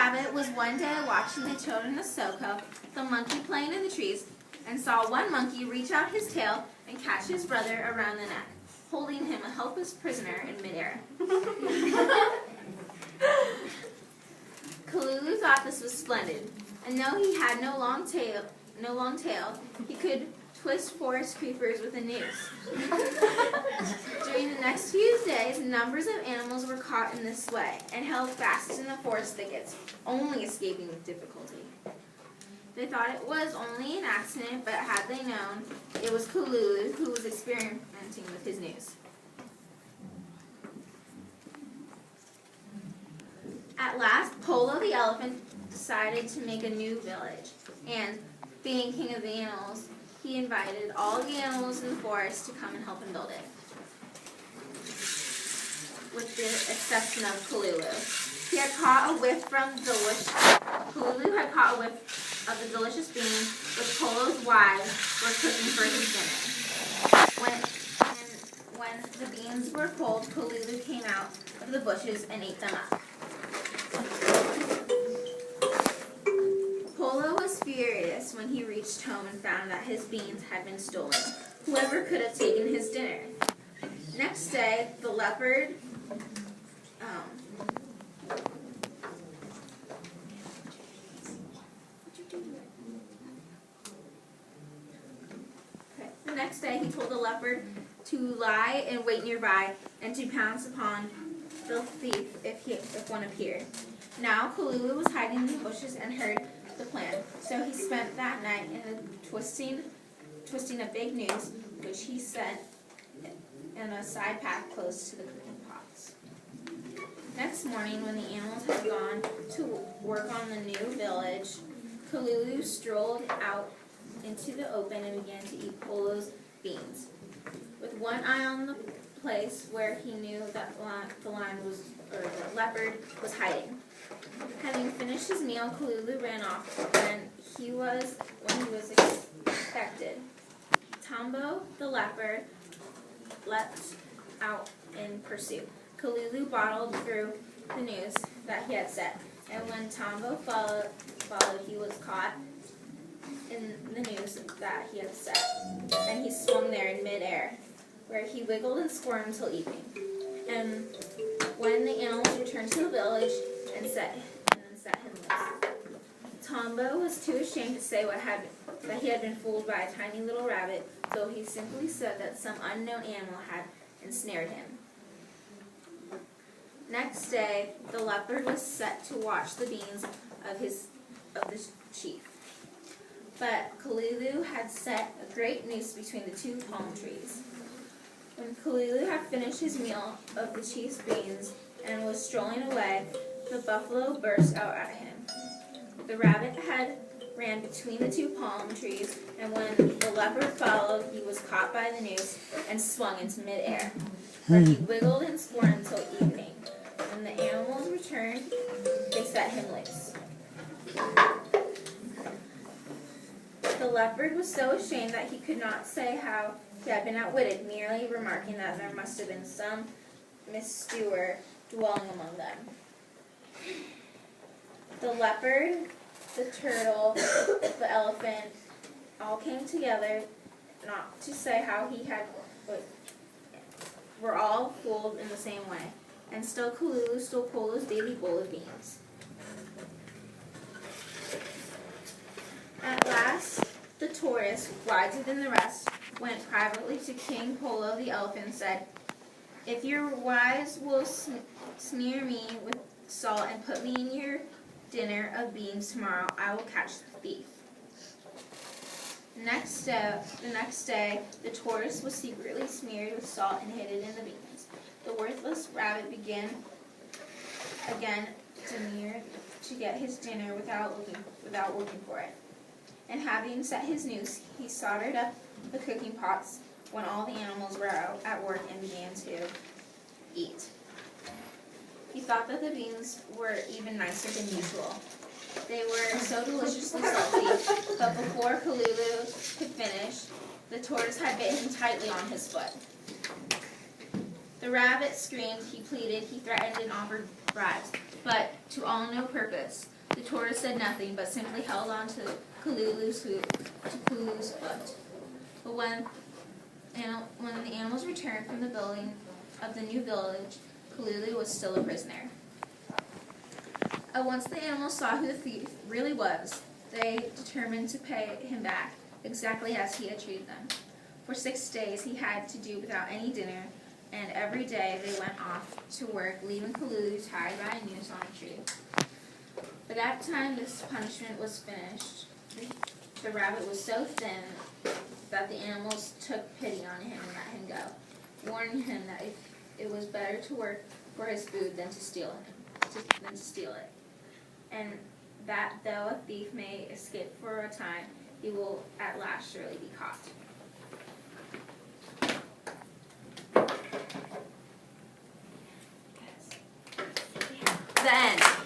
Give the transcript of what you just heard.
Rabbit was one day watching the children of Soko, the monkey playing in the trees, and saw one monkey reach out his tail and catch his brother around the neck, holding him a helpless prisoner in midair. Kalulu thought this was splendid, and though he had no long tail, he could twist forest creepers with a noose. During the next few days, numbers of animals were caught in this way and held fast in the forest thickets, only escaping with difficulty. They thought it was only an accident, but had they known, it was Kalulu who was experimenting with his noose. At last, Polo the elephant decided to make a new village, and, being king of the animals, he invited all the animals in the forest to come and help him build it, with the exception of Kalulu. He had caught a whiff from Kalulu had caught a whiff of the delicious beans which Polo's wives were cooking for his dinner. When the beans were cold, Kalulu came out of the bushes and ate them up. Polo was furious when he reached home and found that his beans had been stolen. Whoever could have taken his dinner? Next day, the leopard The next day, he told the leopard to lie in wait nearby and to pounce upon the thief if one appeared. Now, Kalulu was hiding in the bushes and heard the plan, so he spent that night twisting a big noose, which he set in a side path close to the cooking pots. Next morning, when the animals had gone to work on the new village, Kalulu strolled out into the open and began to eat Polo's beans, with one eye on the place where he knew that the leopard was hiding. Having finished his meal, Kalulu ran off when he was expected. Tombo, the leopard, leapt out in pursuit. Kalulu bottled through the noose that he had set, and when Tombo followed, he was caught in the noose that he had set, and he swung there in midair, where he wiggled and squirmed till evening. And when the animals returned to the village and set him loose, Tombo was too ashamed to say that he had been fooled by a tiny little rabbit, so he simply said that some unknown animal had ensnared him. Next day, the leopard was set to watch the beans of the chief. But Kalulu had set a great noose between the two palm trees. When Kalulu had finished his meal of the chief's beans and was strolling away, the buffalo burst out at him. The rabbit had ran between the two palm trees, and when the leopard followed, he was caught by the noose and swung into midair, where he wiggled and squirmed until evening. When the animals returned, they set him loose. The leopard was so ashamed that he could not say how he had been outwitted, merely remarking that there must have been some misdoer dwelling among them. The leopard, the turtle, the elephant, all came together not to say how were all fooled in the same way, and still Kalulu stole Polo's daily bowl of beans. At last, the tortoise, wiser than the rest, went privately to King Polo the elephant and said, "If your wives will smear me with salt and put me in your dinner of beans tomorrow, I will catch the thief." The next day, the tortoise was secretly smeared with salt and hidden in the beans. The worthless rabbit began again to get his dinner without looking for it. And having set his noose, he soldered up the cooking pots when all the animals were out at work and began to eat. He thought that the beans were even nicer than usual. They were so deliciously salty, but before Kalulu could finish, the tortoise had bitten him tightly on his foot. The rabbit screamed, he pleaded, he threatened and offered bribes, but to all no purpose. The tortoise said nothing, but simply held on to Kalulu's foot. But when the animals returned from the building of the new village, Kalulu was still a prisoner. Once the animals saw who the thief really was, they determined to pay him back exactly as he had treated them. For 6 days he had to do without any dinner, and every day they went off to work, leaving Kalulu tied by a noose on a tree. By that time this punishment was finished. The rabbit was so thin that the animals took pity on him and let him go, warning him that it was better to work for his food than to steal it, and that though a thief may escape for a time, he will at last surely be caught. The end.